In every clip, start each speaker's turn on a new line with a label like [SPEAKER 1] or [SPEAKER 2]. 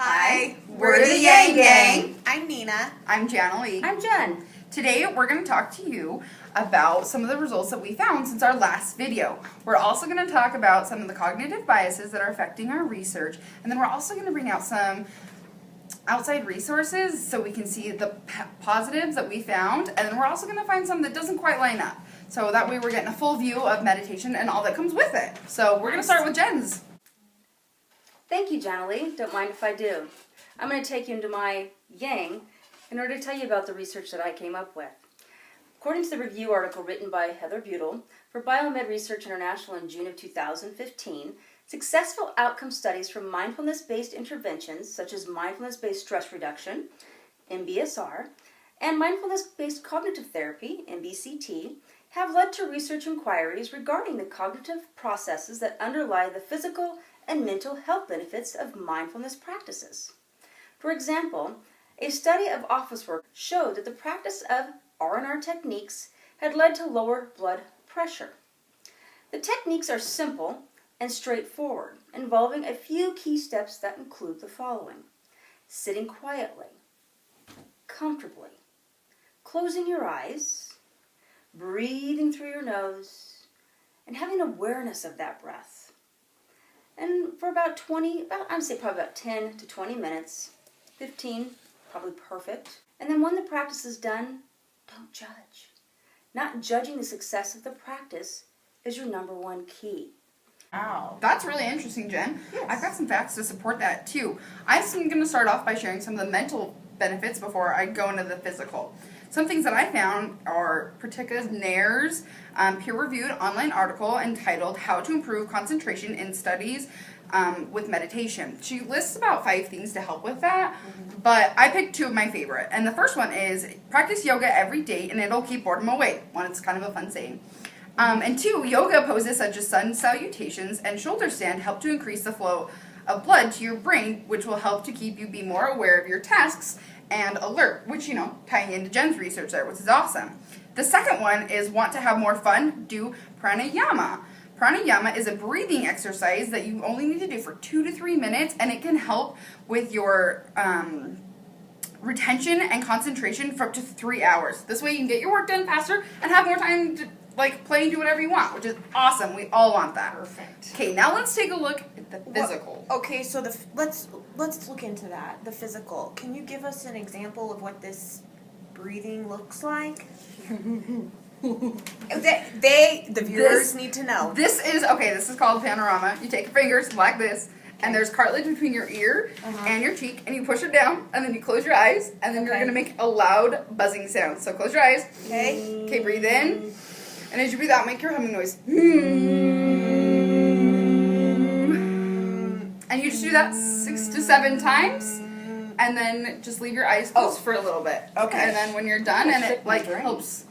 [SPEAKER 1] Hi, we're the Yang Gang.
[SPEAKER 2] I'm Nina.
[SPEAKER 1] I'm Jana-Lee.
[SPEAKER 3] I'm Jen.
[SPEAKER 1] Today we're going to talk to you about some of the results that we found since our last video. We're also going to talk about some of the cognitive biases that are affecting our research, and then we're also going to bring out some outside resources so we can see the positives that we found, and then we're also going to find some that doesn't quite line up. So that way we're getting a full view of meditation and all that comes with it. So we're going to start with Jen's.
[SPEAKER 3] Thank you, Jana-Lee. Don't mind if I do. I'm going to take you into my Yang in order to tell you about the research that I came up with. According to the review article written by Heather Butel for Biomed Research International in June of 2015, successful outcome studies from mindfulness-based interventions such as mindfulness-based stress reduction, MBSR, and mindfulness-based cognitive therapy, MBCT, have led to research inquiries regarding the cognitive processes that underlie the physical and mental health benefits of mindfulness practices. For example, a study of office work showed that the practice of R&R techniques had led to lower blood pressure. The techniques are simple and straightforward, involving a few key steps that include the following: sitting quietly, comfortably, closing your eyes, breathing through your nose, and having awareness of that breath. And for about 10 to 20 minutes, 15, probably perfect. And then when the practice is done, don't judge. Not judging the success of the practice is your number one key.
[SPEAKER 1] Wow. That's really interesting, Jen.
[SPEAKER 2] Yes.
[SPEAKER 1] I've got some facts to support that, too. I'm going to start off by sharing some of the mental benefits before I go into the physical. Some things that I found are Pratika Nair's peer-reviewed online article entitled How to Improve Concentration in Studies with Meditation. She lists about 5 things to help with that, but I picked 2 of my favorite. And the first one is practice yoga every day and it'll keep boredom away. One, it's kind of a fun saying. And 2, yoga poses such as sun salutations and shoulder stand help to increase the flow of blood to your brain, which will help to keep you be more aware of your tasks and alert, which, tying into Jen's research there, which is awesome. The second one is want to have more fun, do pranayama. Pranayama is a breathing exercise that you only need to do for 2 to 3 minutes, and it can help with your retention and concentration for up to 3 hours. This way you can get your work done faster and have more time to play and do whatever you want, which is awesome. We all want that.
[SPEAKER 2] Perfect.
[SPEAKER 1] Okay, now let's take a look at the physical.
[SPEAKER 2] Okay, so let's look into that. The physical. Can you give us an example of what this breathing looks like? The viewers need to know.
[SPEAKER 1] This is called panorama. You take your fingers like this, and there's cartilage between your ear and your cheek, and you push it down, and then you close your eyes, and then you're going to make a loud buzzing sound. So close your eyes.
[SPEAKER 2] Okay.
[SPEAKER 1] Okay, breathe in. And as you breathe out, make your humming noise. And you just do that 6 to 7 times, and then just leave your eyes closed for a little bit.
[SPEAKER 2] Okay.
[SPEAKER 1] And then when you're done, and it helps.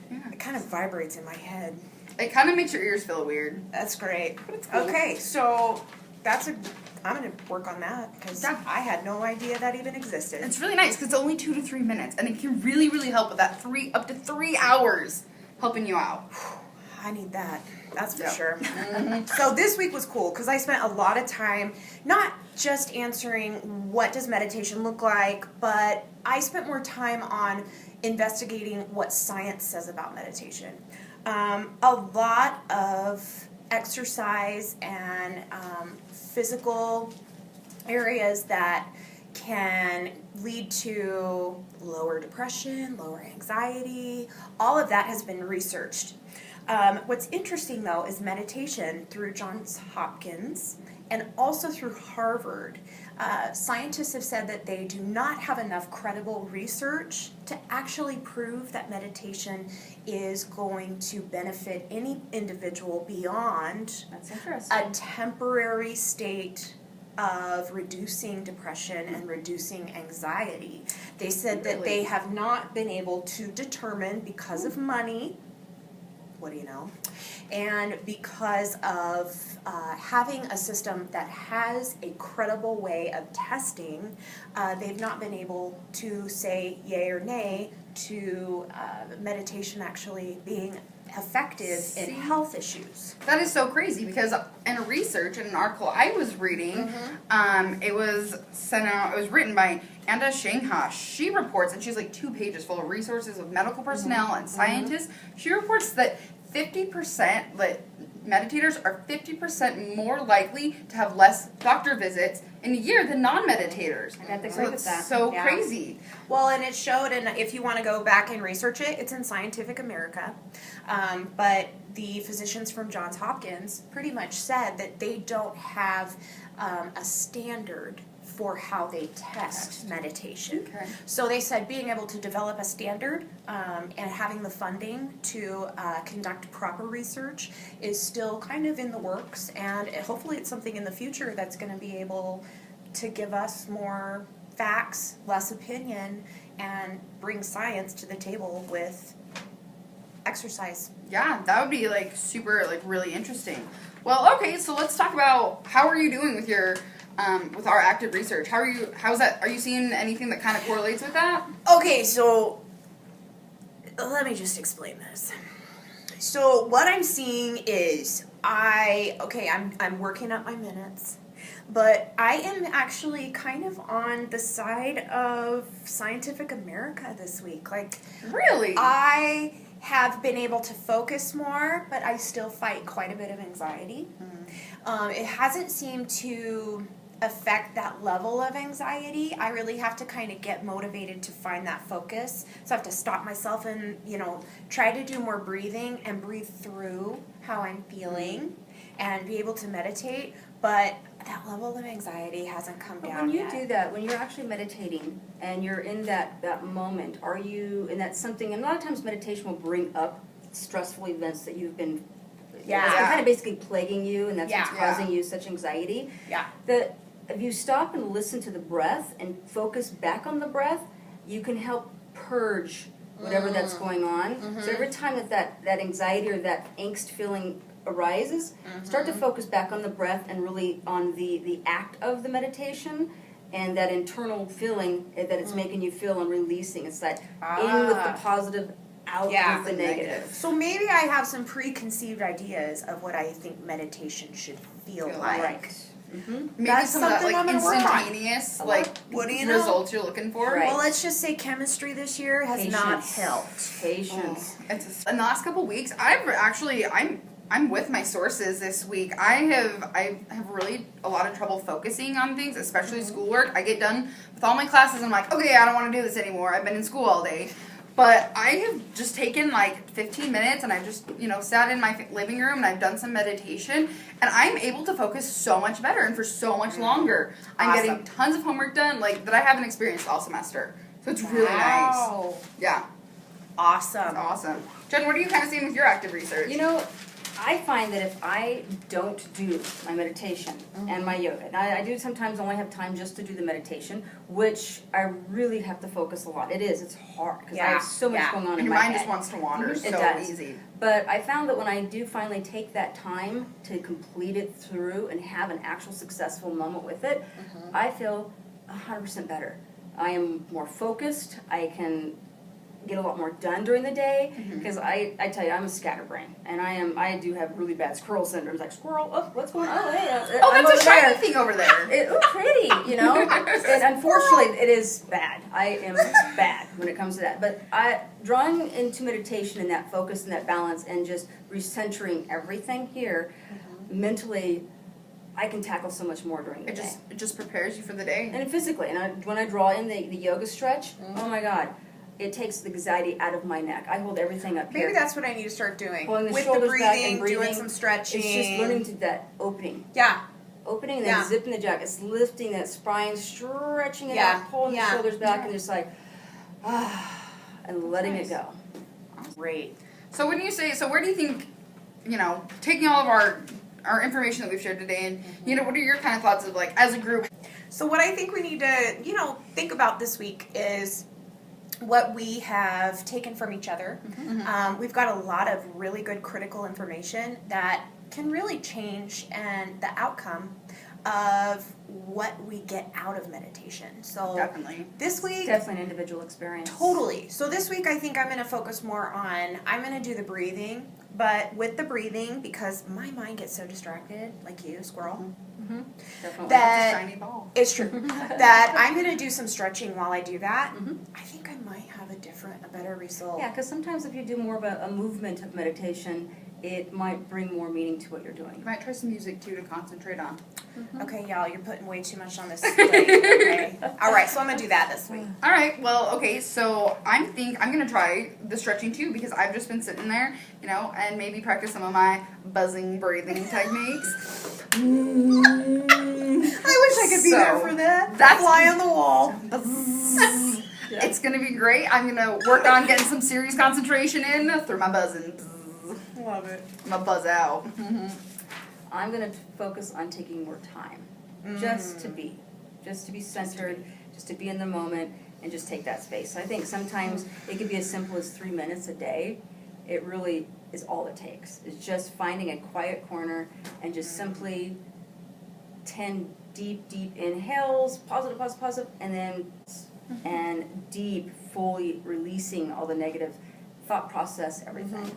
[SPEAKER 2] It kind of vibrates in my head.
[SPEAKER 1] It kind of makes your ears feel weird.
[SPEAKER 2] That's great.
[SPEAKER 1] But it's cool.
[SPEAKER 2] Okay, so I'm going to work on that because I had no idea that even existed.
[SPEAKER 1] It's really nice because it's only 2 to 3 minutes, and it can really, really help with that up to 3 hours helping you out.
[SPEAKER 2] I need that. That's for sure. So this week was cool because I spent a lot of time not just answering what does meditation look like, but I spent more time on investigating what science says about meditation. A lot of exercise and physical areas that can lead to lower depression, lower anxiety, all of that has been researched. What's interesting, though, is meditation through Johns Hopkins and also through Harvard. Scientists have said that they do not have enough credible research to actually prove that meditation is going to benefit any individual beyond a temporary state of reducing depression and reducing anxiety. They said that they have not been able to determine, because of money, what do you know, and because of having a system that has a credible way of testing, they've not been able to say yay or nay to meditation actually being effective
[SPEAKER 1] See?
[SPEAKER 2] in health issues.
[SPEAKER 1] That is so crazy because in a research in an article I was reading, it was sent out. It was written by Anda Shangha. She reports, and she's like 2 pages full of resources of medical personnel and scientists. She reports that 50% that meditators are 50% more likely to have less doctor visits in a year than non-meditators.
[SPEAKER 3] I have to
[SPEAKER 1] So
[SPEAKER 3] agree with
[SPEAKER 1] it's
[SPEAKER 3] that.
[SPEAKER 1] so
[SPEAKER 2] Yeah.
[SPEAKER 1] crazy.
[SPEAKER 2] Well, and it showed, and if you want to go back and research it, it's in Scientific America. But the physicians from Johns Hopkins pretty much said that they don't have a standard for how they test meditation.
[SPEAKER 1] Okay.
[SPEAKER 2] So they said being able to develop a standard and having the funding to conduct proper research is still kind of in the works, and hopefully it's something in the future that's going to be able to give us more facts, less opinion, and bring science to the table with exercise.
[SPEAKER 1] Yeah, that would be like super, like really interesting. Well, okay, so let's talk about how are you doing with your with our active research? How's that? Are you seeing anything that kind of correlates with that?
[SPEAKER 2] Okay, so let me just explain this. So what I'm seeing is I'm working up my minutes, but I am actually kind of on the side of Scientific America this week. Like,
[SPEAKER 1] Really?
[SPEAKER 2] I have been able to focus more, but I still fight quite a bit of anxiety. It hasn't seemed to affect that level of anxiety. I really have to kind of get motivated to find that focus. So I have to stop myself and, try to do more breathing and breathe through how I'm feeling and be able to meditate. But that level of anxiety hasn't come
[SPEAKER 3] But
[SPEAKER 2] down
[SPEAKER 3] when you
[SPEAKER 2] yet.
[SPEAKER 3] do that, when you're actually meditating and you're in that moment, are you, and that's something, and a lot of times meditation will bring up stressful events that you've been,
[SPEAKER 2] Yeah.
[SPEAKER 3] it's been kind of basically plaguing you, and that's
[SPEAKER 2] Yeah.
[SPEAKER 3] what's causing you such anxiety.
[SPEAKER 2] Yeah.
[SPEAKER 3] That if you stop and listen to the breath and focus back on the breath, you can help purge whatever that's going on. So every time that anxiety or that angst feeling arises, start to focus back on the breath and really on the act of the meditation and that internal feeling that it's making you feel and releasing. It's that in with the positive, out
[SPEAKER 2] Yeah.
[SPEAKER 3] with the negative.
[SPEAKER 2] So maybe I have some preconceived ideas of what I think meditation should feel
[SPEAKER 1] Feel
[SPEAKER 2] like.
[SPEAKER 3] Right.
[SPEAKER 1] Maybe
[SPEAKER 2] That's
[SPEAKER 1] some of that
[SPEAKER 2] something
[SPEAKER 1] like
[SPEAKER 2] I'm gonna work on.
[SPEAKER 1] instantaneous
[SPEAKER 3] Like,
[SPEAKER 2] what do you know?
[SPEAKER 1] results you're looking for.
[SPEAKER 3] Right.
[SPEAKER 2] Well, let's just say chemistry this year has not
[SPEAKER 3] Patience.
[SPEAKER 2] helped.
[SPEAKER 3] Patience.
[SPEAKER 1] In the last couple weeks, I'm with my sources this week. I have really a lot of trouble focusing on things, especially schoolwork. I get done with all my classes and I'm like, okay, I don't want to do this anymore. I've been in school all day. But I have just taken like 15 minutes and I just, sat in my living room and I've done some meditation and I'm able to focus so much better and for so much longer. I'm
[SPEAKER 2] Awesome.
[SPEAKER 1] getting tons of homework done that I haven't experienced all semester. So it's really nice.
[SPEAKER 2] Wow.
[SPEAKER 1] Yeah,
[SPEAKER 2] Awesome.
[SPEAKER 1] it's awesome. Jen, what are you kind of seeing with your active research?
[SPEAKER 3] I find that if I don't do my meditation and my yoga, and I do sometimes only have time just to do the meditation, which I really have to focus a lot. It's hard because I have so much going on
[SPEAKER 1] and
[SPEAKER 3] in
[SPEAKER 1] your
[SPEAKER 3] my
[SPEAKER 1] mind
[SPEAKER 3] head.
[SPEAKER 1] just wants to wander
[SPEAKER 3] It
[SPEAKER 1] so
[SPEAKER 3] does.
[SPEAKER 1] easy.
[SPEAKER 3] But I found that when I do finally take that time to complete it through and have an actual successful moment with it, I feel 100% better. I am more focused. I can get a lot more done during the day because I tell you, I'm a scatterbrain and I do have really bad squirrel syndrome. Like squirrel, oh, what's going on? Oh, hey,
[SPEAKER 1] Oh,
[SPEAKER 3] I'm
[SPEAKER 1] that's a
[SPEAKER 3] over
[SPEAKER 1] shiny
[SPEAKER 3] there.
[SPEAKER 1] thing over there.
[SPEAKER 3] Oh, pretty, And unfortunately, it is bad. I am bad when it comes to that. But drawing into meditation and that focus and that balance and just recentering everything here, mentally, I can tackle so much more during the day.
[SPEAKER 1] It just prepares you for the day.
[SPEAKER 3] And physically, when I draw in the yoga stretch, oh my God, it takes the anxiety out of my neck. I hold everything up here.
[SPEAKER 2] Maybe that's what I need to start doing.
[SPEAKER 3] Pulling the
[SPEAKER 2] With the
[SPEAKER 3] shoulders back
[SPEAKER 2] breathing,
[SPEAKER 3] and breathing.
[SPEAKER 2] doing some stretching.
[SPEAKER 3] It's just learning to that opening.
[SPEAKER 2] Yeah.
[SPEAKER 3] Opening and then
[SPEAKER 2] Yeah.
[SPEAKER 3] zipping the jacket. It's lifting that spine, stretching it
[SPEAKER 2] Yeah.
[SPEAKER 3] out, pulling
[SPEAKER 2] Yeah.
[SPEAKER 3] the shoulders back, and just like, and letting it go.
[SPEAKER 2] Great.
[SPEAKER 1] So when you say, where do you think, taking all of our information that we've shared today and, what are your kind of thoughts of as a group?
[SPEAKER 2] So what I think we need to, think about this week is what we have taken from each other. We've got a lot of really good critical information that can really change and the outcome of what we get out of meditation. So
[SPEAKER 1] Definitely.
[SPEAKER 2] this week,
[SPEAKER 3] Definitely an individual experience.
[SPEAKER 2] totally. So this week I think I'm going to focus more on, I'm going to do the breathing, But with the breathing, because my mind gets so distracted, like you, squirrel.
[SPEAKER 3] Definitely.
[SPEAKER 2] That
[SPEAKER 1] It's a shiny ball.
[SPEAKER 2] it's true. That I'm gonna do some stretching while I do that. I think I might have a better result.
[SPEAKER 3] Yeah, because sometimes if you do more of a movement of meditation, it might bring more meaning to what you're doing.
[SPEAKER 1] You might try some music too to concentrate on.
[SPEAKER 2] Okay, y'all, you're putting way too much on this plate. Okay. All right, so I'm gonna do that this week.
[SPEAKER 1] All right. Well, okay. So I'm gonna try the stretching too because I've just been sitting there, you know, and maybe practice some of my buzzing breathing techniques.
[SPEAKER 2] I wish I could be there for that.
[SPEAKER 1] That's-
[SPEAKER 2] Fly on the wall.
[SPEAKER 1] It's gonna be great. I'm gonna work on getting some serious concentration in through my buzzing.
[SPEAKER 2] Love it.
[SPEAKER 1] I'm gonna buzz out.
[SPEAKER 3] I'm going to focus on taking more time, just to be centered, just to be in the moment, and just take that space. So I think sometimes it could be as simple as 3 minutes a day. It really is all it takes. It's just finding a quiet corner and just simply 10 deep inhales, positive, and then and deep, fully releasing all the negative thought process, everything.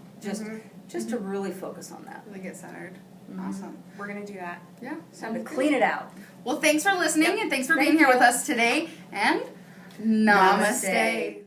[SPEAKER 3] Just to really focus on that.
[SPEAKER 1] Really get centered. Awesome.
[SPEAKER 2] We're gonna do that.
[SPEAKER 1] Yeah.
[SPEAKER 3] It's time to clean it out.
[SPEAKER 1] Well, thanks for listening and thanks for
[SPEAKER 3] Thank
[SPEAKER 1] being here
[SPEAKER 3] you.
[SPEAKER 1] with us today. And namaste.